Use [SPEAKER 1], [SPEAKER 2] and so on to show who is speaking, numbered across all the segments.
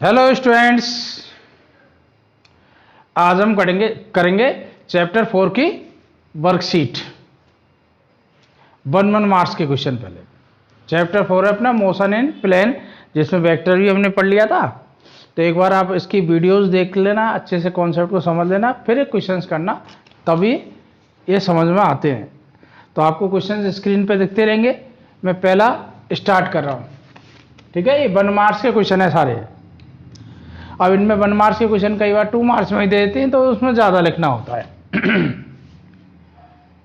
[SPEAKER 1] Hello students, आज हम करेंगे चैप्टर 4 की वर्कशीट। 1 मार्क्स के क्वेश्चन। पहले चैप्टर 4 है अपना मोशन इन प्लेन, जिसमें वेक्टर भी हमने पढ़ लिया था। तो एक बार आप इसकी वीडियोस देख लेना, अच्छे से कॉन्सेप्ट को समझ लेना, फिर क्वेश्चंस करना, तभी ये समझ में आते हैं। तो आपको क्वेश्चंस स्क्रीन पे दिखते रहेंगे। मैं पहला स्टार्ट कर रहा हूँ, ठीक है। ये 1 मार्क्स के क्वेश्चन है सारे। अब इनमें 1 मार्क्स के क्वेश्चन कई बार 2 मार्क्स में ही दे देते हैं, तो उसमें ज़्यादा लिखना होता है।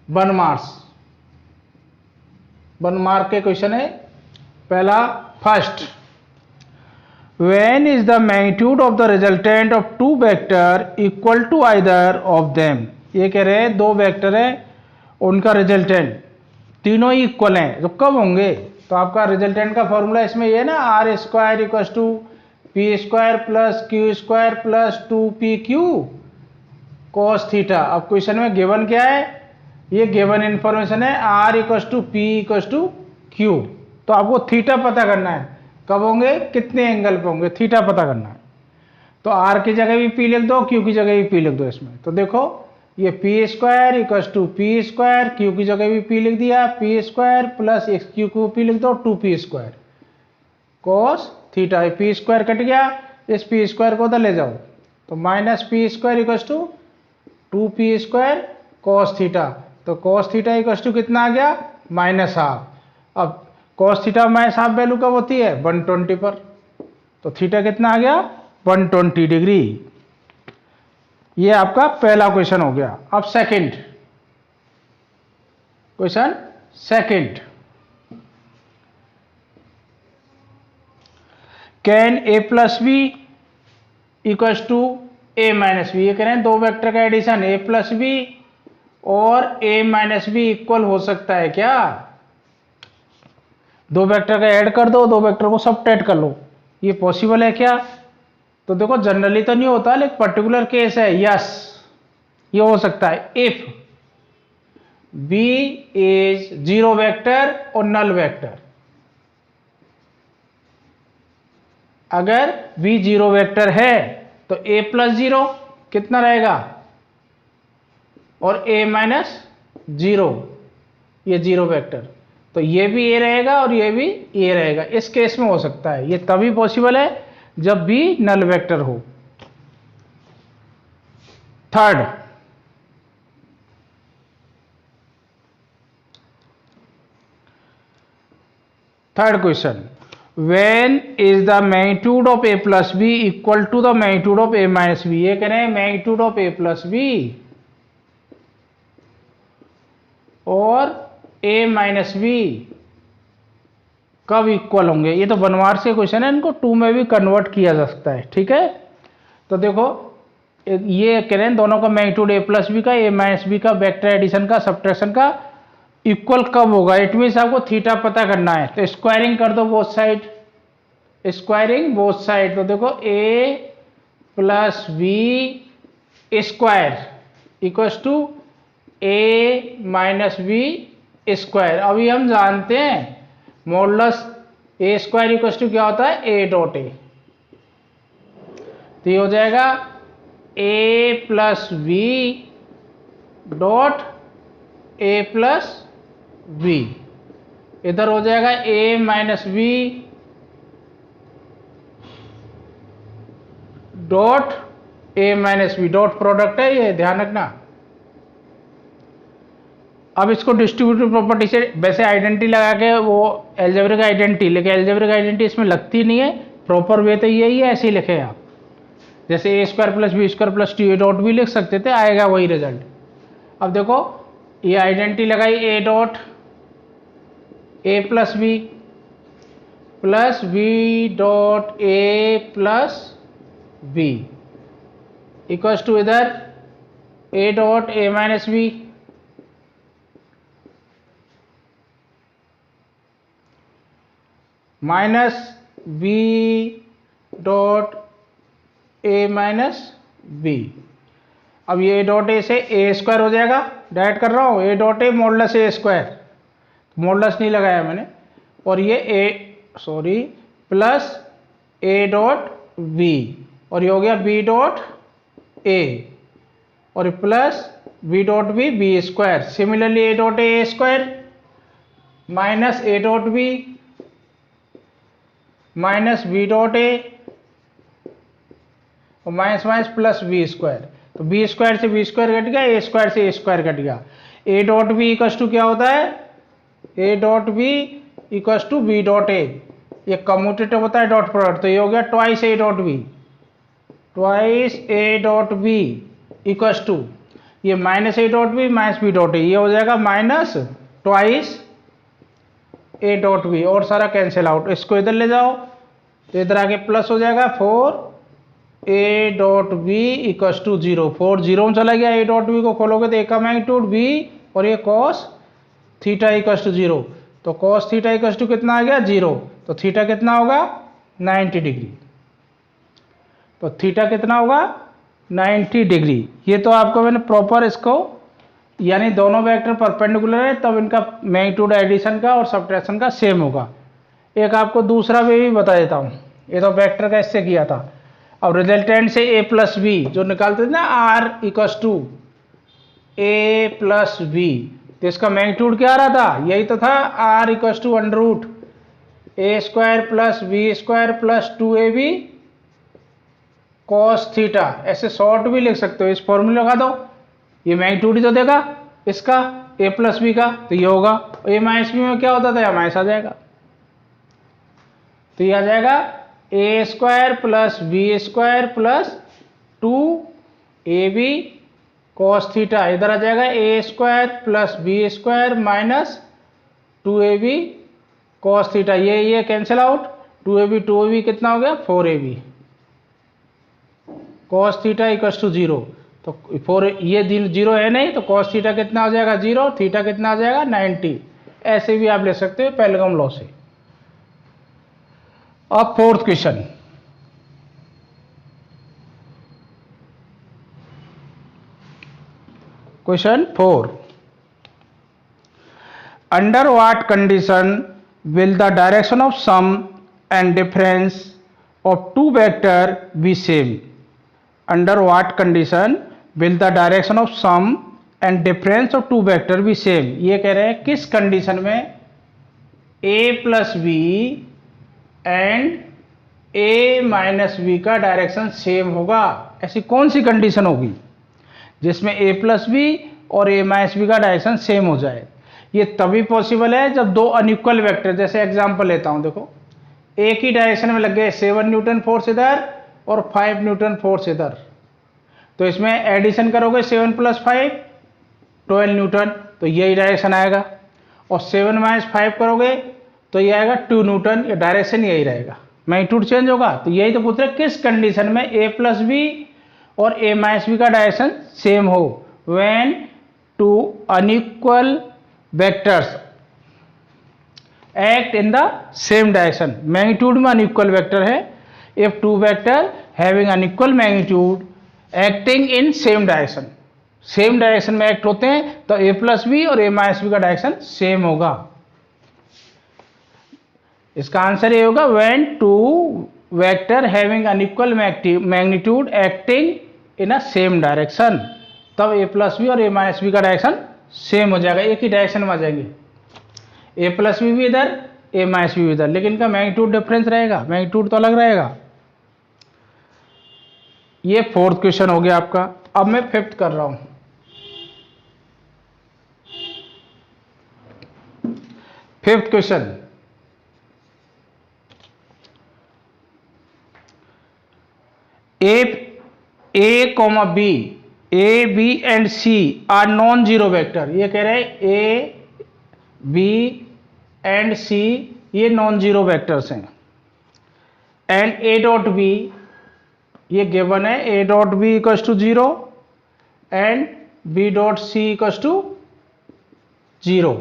[SPEAKER 1] 1 मार्क के क्वेश्चन है। पहला, first, when is the magnitude of the resultant of two vector equal to either of them. ये कह रहे हैं दो वेक्टर है, उनका रिजल्टेंट तीनों ही इक्वल हैं, तो कब होंगे? तो आपका रिजल्टेंट का फॉर्मूला इसमें ये है ना, R square equal to P square plus Q square plus 2pq cos theta. अब क्वेश्चन में गिवन क्या है? ये गिवन इंफॉर्मेशन है, R equal to P equal to Q. तो आपको थीटा पता करना है, कब होंगे, कितने एंगल पे होंगे, थीटा पता करना है। तो आर की जगह भी पी लिख दो, क्यू की जगह भी पी लिख दो इसमें। तो देखो, ये P square equal to P square, Q की जगह भी पी लिख दिया, P square plus X Q को पी लिख दो, 2p square cos theta. P square cut गया, इस पी स्क्वायर को उधर ले जाओ, तो minus P square equal to 2p square cos theta. तो कॉस थीटा इक्वल टू कितना आ गया? -हाफ। अब कॉस थीटा -हाफ वैल्यू कब होती है? 120 पर। तो थीटा कितना आ गया? 120 डिग्री। ये आपका पहला क्वेश्चन हो गया। अब second question, second, can a plus B equal to a minus B. ये कह रहे हैं दो वेक्टर का एडिशन a प्लस बी और a माइनस बी इक्वल हो सकता है क्या? दो वेक्टर का ऐड कर दो, दो वेक्टर को सबट्रैक्ट कर लो, ये पॉसिबल है क्या? तो देखो, जनरली तो नहीं होता, लेकिन पर्टिकुलर केस है, यस, ये हो सकता है। If b is zero vector और नल वेक्टर, अगर b जीरो वेक्टर है तो a प्लस जीरो कितना रहेगा, और a माइनस जीरो, ये जीरो वेक्टर, तो ये भी a रहेगा और ये भी a रहेगा। इस केस में हो सकता है, ये तभी पॉसिबल है जब b नल वेक्टर हो। Third, question, when is the magnitude of a plus b equal to the magnitude of a minus b। ये कह रहे हैं magnitude of a plus b और a minus b कब इक्वल होंगे? ये तो 1 मार्क्स के क्वेश्चन है, इनको 2 में भी कन्वर्ट किया जा सकता है, ठीक है। तो देखो, ये कह रहे हैं दोनों का मैग्नीट्यूड a प्लस बी का, a माइनस बी का, वेक्टर एडिशन का, सब्ट्रैक्शन का इक्वल कब होगा? इट मीन्स आपको थीटा पता करना है। तो स्क्वायरिंग कर दो both side, squaring both side. तो देखो, a plus B square equal to a minus B square. अभी हम जानते हैं modulus a square equal to क्या होता है? a dot A. तो ये हो जाएगा a plus B dot a plus B. इधर हो जाएगा a minus B dot a minus B, dot product है ये, ध्यान रखना। अब इसको डिस्ट्रीब्यूटिव प्रॉपर्टी से वैसे आइडेंटिटी लगा के, वो एल्जेब्रिक आइडेंटिटी, लेकिन एल्जेब्रिक आइडेंटिटी इसमें लगती नहीं है। प्रॉपर वे तो यही है, ऐसे ही लिखे आप, जैसे a square plus B square plus T dot भी लिख सकते थे, आएगा वही रिजल्ट। अब देखो, ये आइडेंटिटी लगाई, a dot a plus B dot a plus B equal to इधर a dot a minus B minus B dot a minus B. अब ये डॉट ए से ए स्क्वायर हो जाएगा, डायरेक्ट कर रहा हूँ, a dot A modulus A square, modulus नहीं लगाया मैंने, और ये प्लस a डॉट बी, और ये हो गया बी डॉट ए, और plus B dot B B square. Similarly A dot A square minus A dot B minus B dot A, और minus minus plus B square. तो B square से B square cut गया, A square से A square cut गया। A dot B equals to क्या होता है, A dot B equals to B dot A, ये कम्यूटेटिव होता है डॉट प्रोडक्ट, तो ये हो गया twice A dot B, twice A dot B equals to ये minus A dot B minus B dot A, ये हो जाएगा minus twice A dot B, और सारा कैंसिल आउट। इसको इधर ले जाओ तो इधर आके प्लस हो जाएगा 4 A dot B equals to 0, 4 zero में चला गया। ए डॉट बी को खोलोगे तो ए का मैग्नीट्यूड बी, और ये कॉस थीटा इक्वल्स टू 0, तो कॉस थीटा इक्वल्स टू कितना आ गया 0, तो थीटा कितना होगा 90 डिग्री, तो थीटा कितना होगा 90 डिग्री। ये तो आपको मैंने प्रॉपर इसको, यानी दोनों वेक्टर परपेंडिकुलर है तब इनका मैग्नीट्यूड एडिशन का और सब्ट्रैक्शन का सेम होगा। एक आपको दूसरा वे भी बता देता हूँ, ये तो वेक्टर का इससे किया था। अब रिजल्टेंट से a प्लस बी जो निकालते थे ना, r equals to A plus B, तो इसका मैग्नीट्यूड क्या आ रहा था, यही तो था, r equals to under root A square plus B square plus 2ab cos theta. ऐसे शॉर्ट भी लिख सकते हो, इस फॉर्मूले लगा दो, ये मैग्नीट्यूड ही तो देगा इसका a प्लस बी का, तो ये होगा a माइनस बी में क्या होता था, माइनस आ जाएगा, तो ये आ जाएगा A square plus B square plus 2ab cos theta, इधर आ जाएगा A square plus B square minus 2ab cos theta, ये कैंसिल आउट, 2ab कितना हो गया 4ab cos theta equals to 0, तो 4 ये 0 है नहीं, तो कॉस थीटा कितना हो जाएगा 0, थीटा कितना आ जाएगा 90। ऐसे भी आप ले सकते हो पेलगम लॉ से। अब fourth question, question 4, under what condition will the direction of sum and difference of two vector be same? Under what condition will the direction of sum and difference of two vector be same? ये कह रहे हैं किस condition में a plus B and a minus B का direction same होगा। ऐसी कौन सी कंडीशन होगी जिसमें a प्लस बी और a माइनस बी का डायरेक्शन सेम हो जाए? ये तभी पॉसिबल है जब दो अनइक्वल वेक्टर, जैसे एग्जांपल लेता हूं, देखो एक ही डायरेक्शन में लग गए 7 न्यूटन फोर्स इधर और 5 न्यूटन फोर्स इधर, तो इसमें एडिशन करोगे 7 प्लस 5 12 न्यूटन, तो यही डायरेक्शन आएगा, और 7 माइनस 5 करोगे तो ये आएगा 2 न्यूटन, ये डायरेक्शन यही रहेगा, मैग्नीट्यूड चेंज होगा। तो यही तो पूछ रहे किस कंडीशन में a प्लस बी और a माइनस बी का डायरेक्शन सेम हो, when two unequal vectors act in the same direction. Magnitude में अनइक्वल वेक्टर है, if two vector having unequal magnitude acting in same direction, same direction में act होते हैं तो a plus B और a minus B का direction same होगा। इसका आंसर ये होगा when two vector having unequal magnitude acting in a same direction, तब a प्लस बी और a माइनस बी का डायरेक्शन सेम हो जाएगा, एक ही डायरेक्शन में आ जाएंगे, a प्लस बी भी इधर a माइनस बी भी इधर, लेकिन इनका मैग्नीट्यूड डिफरेंस रहेगा, मैग्नीट्यूड तो अलग रहेगा। ये फोर्थ क्वेश्चन हो गया आपका। अब मैं फिफ्थ कर रहा हूं। Fifth question, a comma B, A B and C are non zero vector. ये कह रहे हैं ए बी एंड सी ये नॉन जीरो वेक्टर्स हैं, एंड ए डॉट बी ये गिवन है, A dot B equals to 0 and B dot C equals to 0,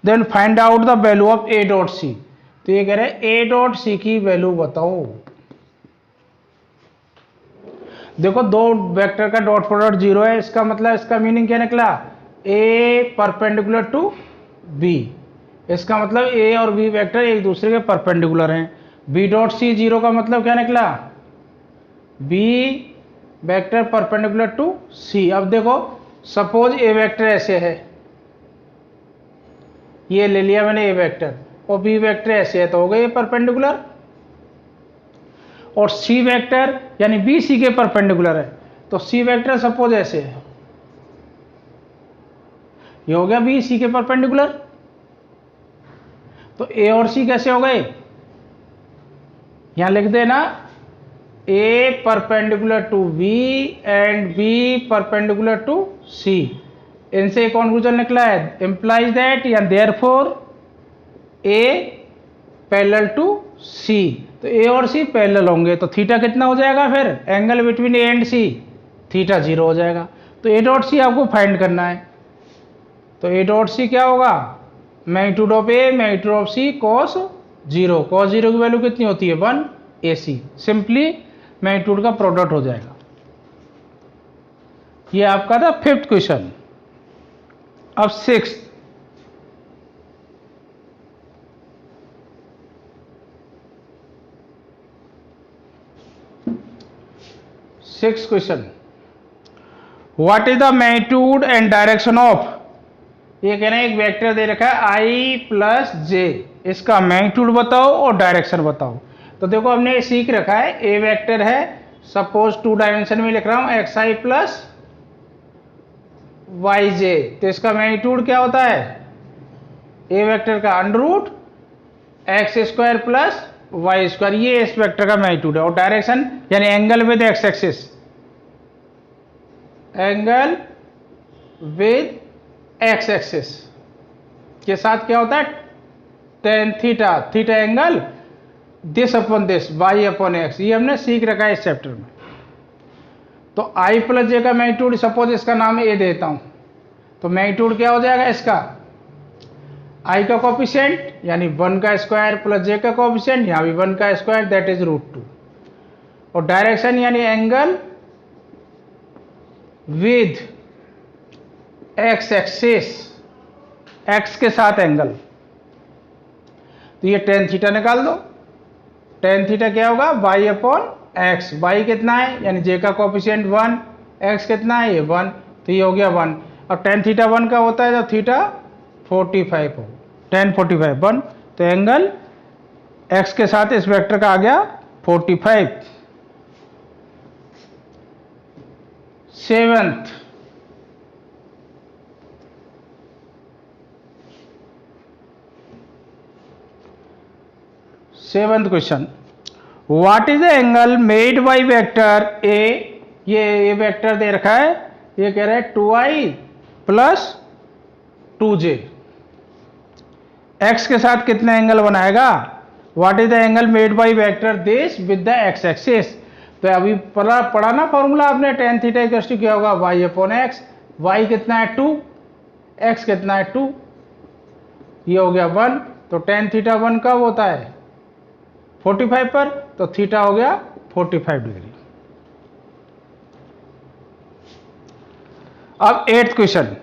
[SPEAKER 1] then find out the value of A dot C. तो ये कह रहे हैं ए dot सी की वैल्यू बताओ। देखो दो वेक्टर का डॉट प्रोडक्ट 0 है, इसका मतलब इसका मीनिंग क्या निकला, ए परपेंडिकुलर टू बी, इसका मतलब ए और बी वेक्टर एक दूसरे के परपेंडिकुलर हैं। बी डॉट सी जीरो का मतलब क्या निकला, बी वेक्टर परपेंडिकुलर टू सी। अब देखो सपोज ए वेक्टर ऐसे है, ये ले लिया मैंने ए वेक्टर, और बी वेक्टर ऐसे है तो हो गए ये परपेंडिकुलर, और सी वेक्टर यानी बी सी के परपेंडिकुलर है, तो सी वेक्टर सपोज ऐसे है, ये हो गया बी सी के परपेंडिकुलर। तो ए और सी कैसे हो गए, यहां लिख देना A perpendicular to B and B perpendicular to C. इनसे कॉन्क्लूजन निकला है, इंप्लाइज दैट या therefore A parallel to C. तो ए और सी पैरेलल होंगे तो थीटा कितना हो जाएगा, फिर angle between A and C theta 0 हो जाएगा। तो ए डॉट सी आपको फाइंड करना है, तो ए डॉट सी क्या होगा, magnitude of A magnitude of C cos 0। Cos 0 की वैल्यू कितनी होती है 1 AC, सिंपली मैग्नीट्यूड का प्रोडक्ट हो जाएगा। ये आपका था 5th क्वेश्चन। अब 6th, question, what is the magnitude and direction of, ये कह रहे हैं एक वेक्टर दे रखा है i प्लस जे, इसका मैग्नीट्यूड बताओ और डायरेक्शन बताओ। तो देखो हमने ये सीख रखा है, ए वेक्टर है, सपोज 2 डायमेंशन में लिख रहा हूं xi प्लस yj, तो इसका मैग्नीट्यूड क्या होता है, ए वेक्टर का under root X square plus Y square, ये इस वेक्टर का मैग्नीट्यूड है। और डायरेक्शन यानी angle with X axis, angle with X axis के साथ क्या होता है tan theta, theta angle this upon this Y upon X, ये हमने सीख रखा है इस चैप्टर में। तो आई प्लस जे का मैग्नीट्यूड, सपोज इसका नाम ए देता हूं, तो मैग्नीट्यूड क्या हो जाएगा इसका, आई का कोफिशिएंट यानी 1 का स्क्वायर प्लस जे का कोफिशिएंट, यहां भी 1 का स्क्वायर दैट इज √2, और डायरेक्शन यानी angle with X axis, x के साथ एंगल। तो ये टेन थीटा निकाल दो, टेन थीटा क्या होगा वाई अपॉन एक्स, वाई कितना है यानी जे का कोफिशिएंट 1, एक्स कितना है ये 1, तो ये हो गया 1, और टेन थीटा 1 का होता है जब थीटा 45 हो, टेन 45 1, तो एंगल एक्स के साथ इस वेक्टर का आ गया 45। 7th question, what is the angle made by vector A, ये वेक्टर दे रखा है, ये कह रहा है 2i प्लस 2j, x के साथ कितना एंगल बनाएगा, what is the angle made by vector this with the x axis. तो अभी पढ़ा ना फॉर्मूला आपने, टेन थीटा इक्वल टू क्या होगा y अपॉन एक्स, y कितना है 2, x कितना है 2, ये हो गया 1, तो टेन थीटा 1 कब होता है 45 पर, तो थीटा हो गया 45 डिग्री। अब 8th question,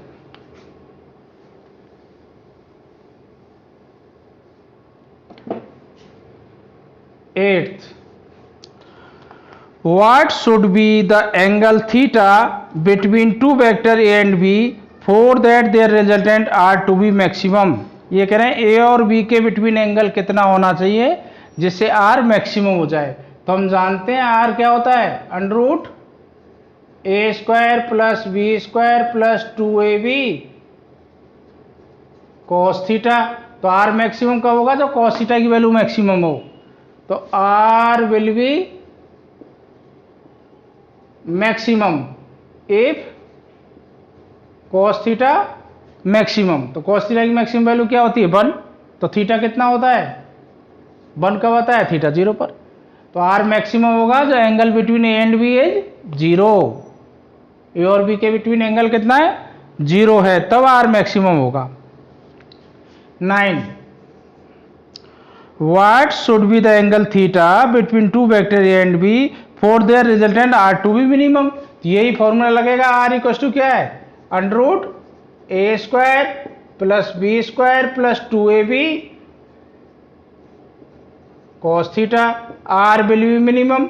[SPEAKER 1] what should be the angle theta between two vector a and b for that their resultant are to be maximum। ये कह रहे हैं a और b के बिटवीन एंगल कितना होना चाहिए जिससे r मैक्सिमम हो जाए। तो हम जानते हैं r क्या होता है under root A square plus B square plus 2ab cos theta. तो r मैक्सिमम कब होगा जब कॉस थीटा की वैल्यू मैक्सिमम हो, तो r will be maximum if cos theta maximum. तो कॉस थीटा की मैक्सिमम वैल्यू क्या होती है 1, तो थीटा कितना होता है 1 कब आता है थीटा 0 पर। तो आर मैक्सिमम होगा जो angle between A and B is 0, A और बी के बिटवीन एंगल कितना है 0 है, तब आर मैक्सिमम होगा। 9 what should be the angle theta between two vector A and B for their resultant R to be minimum. यही formula लगेगा, R equal to क्या है under root A square plus B square plus 2ab cos theta, r will be minimum,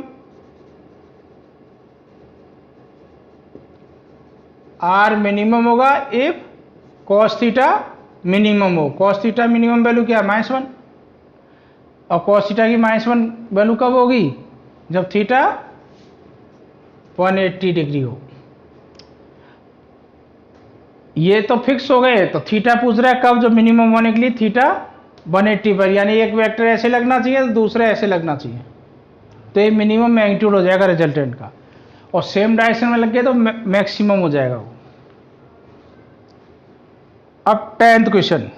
[SPEAKER 1] r minimum होगा if cos theta minimum हो। cos theta minimum value क्या है? -1। और cos theta की -1 value कब होगी? जब थीटा 180 डिग्री हो। ये तो फिक्स हो गए, तो थीटा पूछ रहा है कब? जब मिनिमम होने के लिए थीटा 180 पर, यानी एक वेक्टर ऐसे लगना चाहिए तो दूसरा ऐसे लगना चाहिए, तो ये मिनिमम मैग्नीट्यूड हो जाएगा रिजल्टेंट का। और सेम डायरेक्शन में लग गया तो मैक्सिमम हो जाएगा वो। अब 10th question,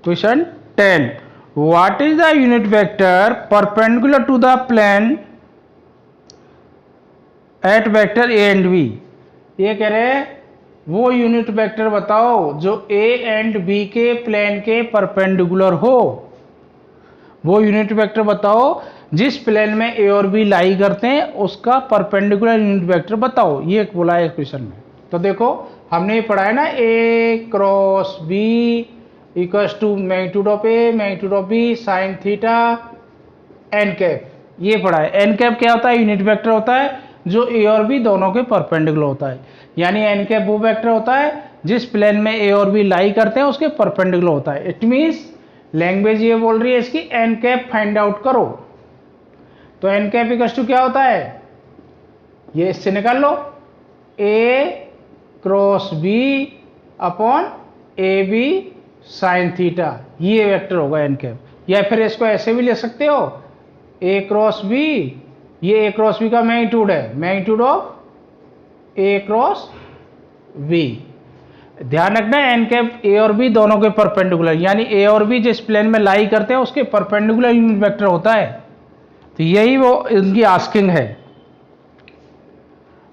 [SPEAKER 1] question 10, what is the unit vector perpendicular to the plane at vector A and B. ये कह रहे हैं वो यूनिट वेक्टर बताओ जो ए एंड बी के प्लेन के परपेंडिकुलर हो। वो यूनिट वेक्टर बताओ जिस प्लेन में ए और बी लाई करते हैं उसका परपेंडिकुलर यूनिट वेक्टर बताओ, ये बोला है क्वेश्चन में। तो देखो हमने ये पढ़ा है ना, A cross B equals to magnitude of A magnitude of B sine theta N cap, ये पढ़ा है। एन कैप क्या होता है? यूनिट वेक्टर होता है जो ए और बी दोनों के परपेंडिकुलर होता है, यानी एन कैप वो वेक्टर होता है जिस प्लेन में ए और बी लाई करते हैं उसके परपेंडिकुलर होता है। इट मीन्स लैंग्वेज ये बोल रही है इसकी एन कैप फाइंड आउट करो। तो एन कैप इक्वल्स टू क्या होता है? ये इससे निकाल लो, A cross B upon A B sine theta, ये वेक्टर होगा एन कैप। या फिर इसको ऐसे भी ले सकते हो, ए क्रॉस बी, ये ए क्रॉस बी का मैग्नीट्यूड है, magnitude of A cross B. ध्यान रखना एन कैप ए और बी दोनों के परपेंडिकुलर, यानी ए और बी जिस प्लेन में लाई करते हैं उसके परपेंडिकुलर यूनिट वेक्टर होता है। तो यही वो इनकी आस्किंग है।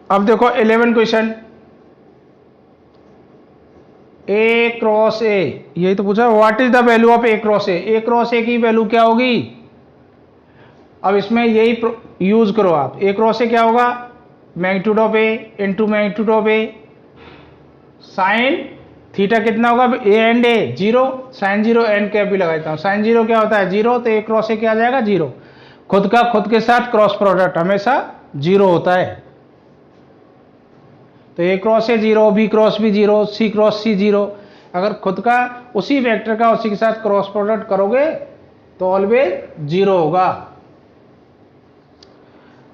[SPEAKER 1] अब देखो 11 क्वेश्चन, ए क्रॉस ए, यही तो पूछा, what is the value of A cross A. A cross ए की वैल्यू क्या होगी? अब इसमें यही यूज करो आप। ए क्रॉस ए क्या होगा? Magnitude of A into magnitude of A sine theta कितना होगा? A and A 0, sine 0 N cap भी लगाता हूँ। साइन 0 क्या होता है? 0, तो ए क्रॉस ए क्या आ जाएगा? 0। खुद का खुद के साथ क्रॉस प्रोडक्ट हमेशा 0 होता है, तो A cross A 0, B cross B 0, C cross C 0। अगर खुद का उसी वेक्टर का उसी के साथ क्रॉस प्रोडक्ट करोगे तो ऑलवेज 0 होगा।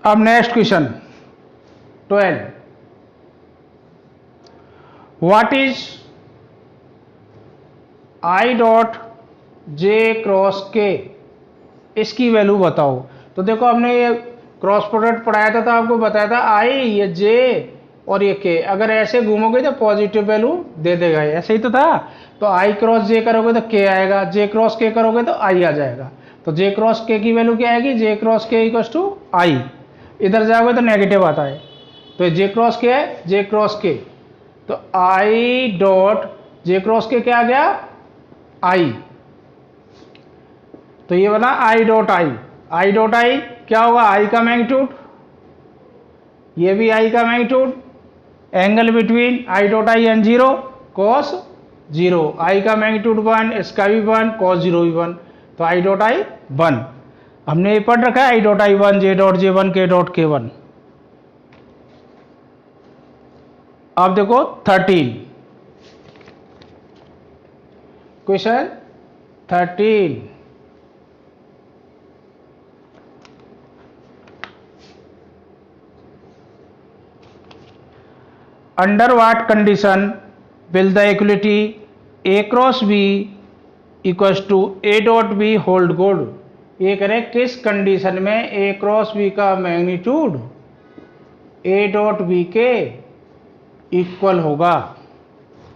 [SPEAKER 1] अब next question 12, what is I dot J cross के, इसकी वैल्यू बताओ। तो देखो हमने ये क्रॉस प्रोडक्ट पढ़ाया था तो आपको बताया था आई, ये जे और ये के, अगर ऐसे घूमोगे तो पॉजिटिव वैल्यू दे देगा, ऐसे ही तो था। तो आई क्रॉस जे करोगे तो के आएगा, जे क्रॉस के करोगे तो आई आ जाएगा। तो जे क्रॉस के की वैल्यू क्या आएगी? जे क्रॉस के इक्वल्स टू आई। इधर जाओगे तो नेगेटिव आता है, तो जे क्रॉस के है जे क्रॉस के, तो आई डॉट जे क्रॉस के क्या आ गया? आई। तो ये बना I dot I. I dot I क्या होगा? आई का मैग्नीट्यूड, ये भी आई का magnitude, angle between I dot I and 0 cos 0, आई का मैग्नीट्यूड 1, इसका भी 1, कॉस 0 भी 1, तो आई डॉट आई 1। हमने ये पढ़ रखा है I dot I 1, J dot J 1, के डॉट के 1। अब देखो 13 question 13, under what condition will the equality A cross B equals to A dot B hold good. ये करें किस कंडीशन में ए क्रॉस बी का मैग्नीट्यूड ए डॉट बी के इक्वल होगा,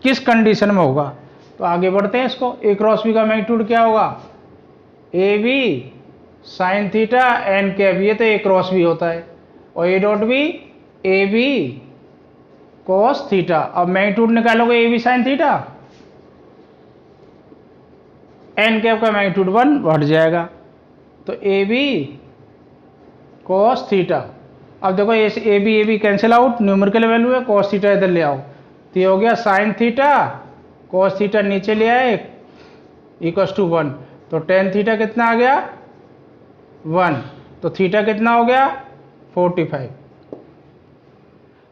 [SPEAKER 1] किस कंडीशन में होगा। तो आगे बढ़ते हैं इसको। ए क्रॉस बी का मैग्नीट्यूड क्या होगा? A B sine theta N cap, ये तो ए क्रॉस बी होता है, और A dot B A B cos theta. अब मैग्नीट्यूड निकालोगे A B sine theta, N cap का मैग्नीट्यूड 1 बढ़ जाएगा, तो ए बी कॉस थीटा अब देखो A B cancel out, numerical value है, कॉस थीटा इधर ले आओ तो ये हो गया साइन थीटा, कॉस थीटा नीचे ले आए इक्वल्स टू 1, तो टेन थीटा कितना आ गया 1, तो थीटा कितना हो गया 45।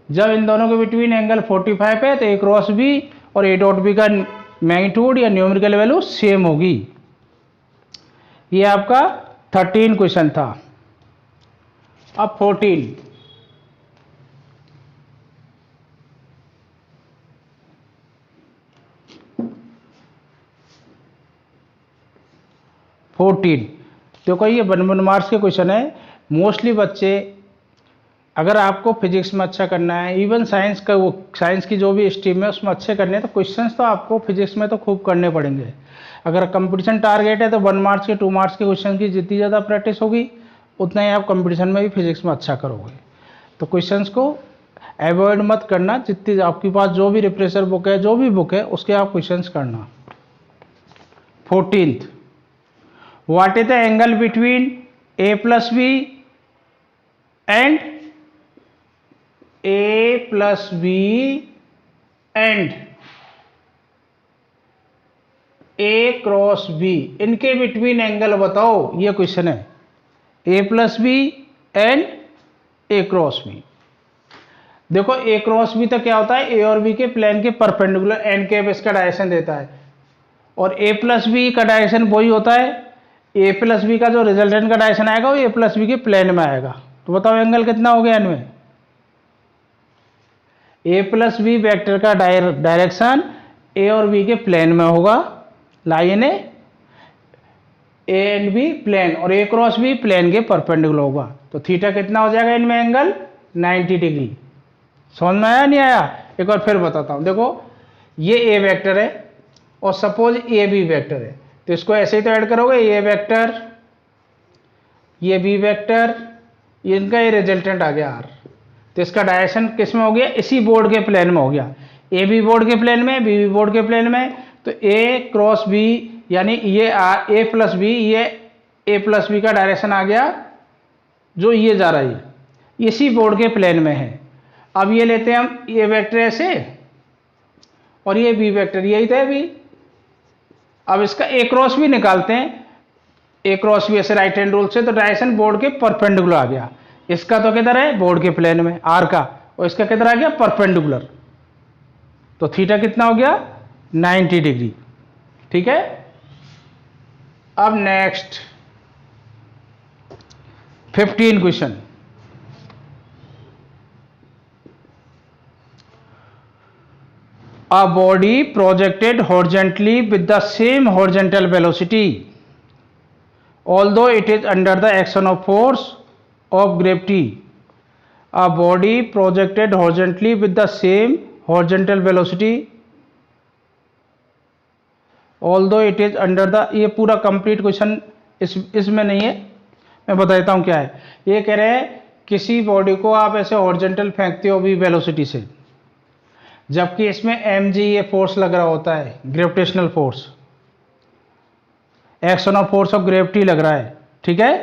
[SPEAKER 1] जब इन दोनों के बिटवीन एंगल 45 है तो ए क्रॉस बी और ए डॉट बी का मैग्नीट्यूड या न्यूमेरिकल वैल्यू सेम होगी। ये आपका 13 क्वेश्चन था। अब 14, देखो ये 1 मार्क्स के क्वेश्चन है। मोस्टली बच्चे, अगर आपको फिजिक्स में अच्छा करना है, इवन साइंस का, वो साइंस की जो भी स्ट्रीम है उसमें अच्छे करने हैं, तो क्वेश्चंस तो आपको फिजिक्स में तो खूब करने पड़ेंगे। अगर कंपटीशन टारगेट है तो 1 मार्क्स के 2 मार्क्स के क्वेश्चन की जितनी ज़्यादा प्रैक्टिस होगी उतना ही आप कंपटीशन में भी फिजिक्स में अच्छा करोगे। तो क्वेश्चंस को अवॉइड मत करना, जितनी आपके पास जो भी रिफ्रेशर बुक है, जो भी बुक है, उसके आप क्वेश्चंस करना। 14th, what is the angle between A plus B and A plus B and A cross B, इनके बिटवीन एंगल बताओ, ये क्वेश्चन है। A plus B and A cross B. देखो ए क्रॉस बी तो क्या होता है, ए और बी के प्लेन के परपेंडिकुलर, एन कैप इसका डायरेक्शन देता है, और ए प्लस बी का डायरेक्शन वही होता है, ए प्लस बी का जो रिजल्टेंट का डायरेक्शन आएगा वो ए प्लस बी के प्लेन में आएगा। तो बताओ एंगल कितना हो गया इनमें, ए प्लस बी वेक्टर का डायरेक्शन ए और बी के प्लेन में होगा, line A and B plane, और ए क्रॉस बी प्लेन के परपेंडिकुलर होगा। तो थीटा कितना हो जाएगा इनमें एंगल 90 डिग्री। समझ में आया नहीं आया? एक बार फिर बताता हूं। देखो ये ए वेक्टर है और सपोज ए बी वेक्टर है, तो इसको ऐसे ही तो ऐड करोगे, ए वेक्टर, ये बी वेक्टर, इनका ये रिजल्टेंट आ गया आर, तो इसका डायरेक्शन किस में हो गया, इसी बोर्ड के प्लेन में हो गया। ए बी बोर्ड के प्लेन में, बी बी बोर्ड के प्लेन में, तो ए क्रॉस बी यानी ये ए प्लस बी, ये ए प्लस बी का डायरेक्शन आ गया जो ये जा रहा है, इसी बोर्ड के प्लेन में है। अब ये लेते हैं हम ए वेक्टर ऐसे और ये बी वेक्टर, यही तो है बी। अब इसका ए क्रॉस बी निकालते हैं, ए क्रॉस बी ऐसे राइट हैंड रूल से, तो डायरेक्शन बोर्ड के परपेंडिकुलर आ गया। इसका तो किधर है, बोर्ड के प्लेन में आर का, और इसका किधर आ गया, परपेंडिकुलर। तो थीटा कितना हो गया 90 डिग्री। ठीक है। अब next 15 question, a body projected horizontally with the same horizontal velocity although it is under the action of force of gravity. A body projected horizontally with the same horizontal velocity although it is under the, ये पूरा complete question इसमें नहीं है, मैं बता देता हूँ क्या है। ये कह रहे हैं किसी बॉडी को आप ऐसे हॉरिजॉन्टल फेंकते हो भी वेलोसिटी से, जबकि इसमें mg ये फोर्स लग रहा होता है, gravitational force, action of force of gravity लग रहा है। ठीक है।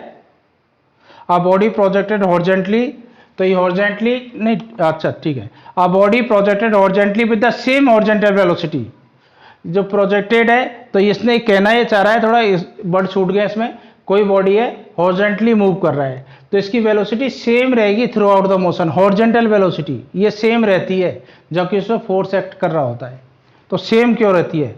[SPEAKER 1] अ बॉडी प्रोजेक्टेड हॉरिजॉन्टली, तो ये हॉरिजॉन्टली नहीं, अच्छा ठीक है। A body projected horizontally with the same horizontal velocity, जो प्रोजेक्टेड है तो इसने कहना ये चाह रहा है, थोड़ा वर्ड छूट गया इसमें, कोई बॉडी है हॉरिजॉन्टली मूव कर रहा है तो इसकी वेलोसिटी सेम रहेगी through out the motion, horizontal velocity ये सेम रहती है, जबकि उसमें फोर्स एक्ट कर रहा होता है। तो सेम क्यों रहती है?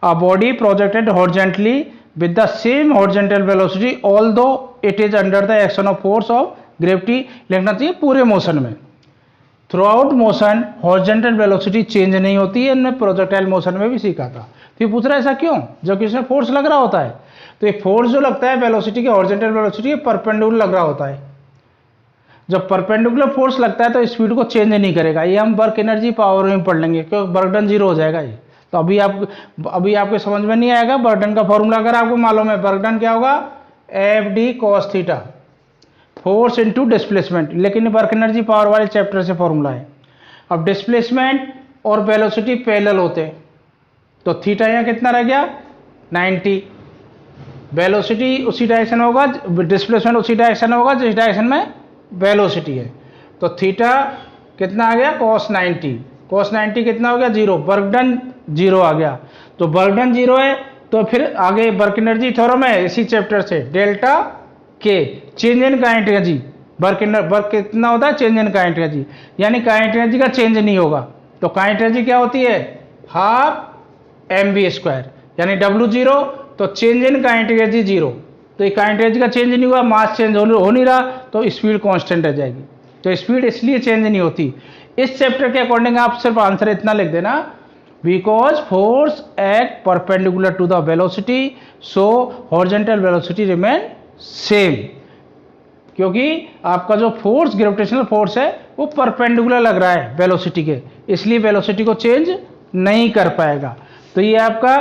[SPEAKER 1] A body projected horizontally with the same horizontal velocity although it is under the action of force of gravity, लिखना चाहिए पूरे मोशन में। Through out motion horizontal velocity change नहीं होती है, हमने प्रोजेक्टाइल मोशन में भी सीखा था। तो ये पूछ रहा है ऐसा क्यों, जबकि इसमें फोर्स लग रहा होता है। तो ये फोर्स जो लगता है वेलोसिटी के, हॉरिजॉन्टल वेलोसिटी के परपेंडिकुलर लग रहा होता है। जब परपेंडिकुलर फोर्स लगता है तो स्पीड को चेंज नहीं करेगा। ये हम वर्क एनर्जी पावर में पढ़ लेंगे, क्योंकि वर्क डन जीरो हो जाएगा ये। तो अभी आपके समझ में नहीं आएगा वर्क डन का फॉर्मूला। अगर आपको मालूम है वर्क डन क्या होगा, F D cos theta, force into displacement, लेकिन वर्क एनर्जी पावर वाले चैप्टर से फॉर्मूला है। अब डिस्प्लेसमेंट और वेलोसिटी पैरेलल होते हैं, तो थीटा यहाँ कितना रह गया 90, वेलोसिटी उसी डायरेक्शन होगा, डिस्प्लेसमेंट उसी डायरेक्शन होगा जिस डायरेक्शन में वेलोसिटी है। तो थीटा कितना आ गया, cos 90, cos 90 कितना हो गया, 0, वर्क डन 0 आ गया। तो वर्क डन 0 है, तो फिर आगे वर्क एनर्जी थ्योरम है इसी चैप्टर से, डेल्टा के, change in kinetic energy, work कितना होता है, चेंज इन काइनेटिक एनर्जी, यानी काइनेटिक एनर्जी का चेंज नहीं होगा। तो काइनेटिक एनर्जी क्या होती है, हाफ mv², यानी W0, तो चेंज इन काइनेटिक एनर्जी 0। तो ये काइनेटिक एनर्जी का चेंज नहीं हुआ, मास चेंज हो नहीं रहा, तो स्पीड कांस्टेंट रह जाएगी। तो स्पीड इसलिए चेंज नहीं होती। इस चैप्टर के अकॉर्डिंग आप सिर्फ आंसर इतना लिख देना, because force act perpendicular to the velocity, so horizontal velocity remain same. क्योंकि आपका जो फोर्स, ग्रेविटेशनल फोर्स है, वो परपेंडिकुलर लग रहा है वेलोसिटी के, इसलिए वेलोसिटी को चेंज नहीं कर पाएगा। तो ये आपका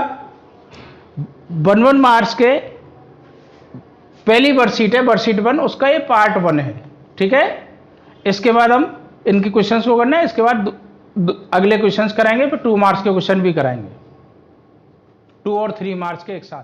[SPEAKER 1] 1 मार्क्स के पहली वर्कशीट है, वर्कशीट 1, उसका ये पार्ट 1 है। ठीक है, इसके बाद हम इनके क्वेश्चंस को करना है, इसके बाद अगले क्वेश्चंस कराएंगे, फिर 2 मार्क्स के क्वेश्चन भी कराएंगे, 2 और 3 मार्क्स के एक साथ।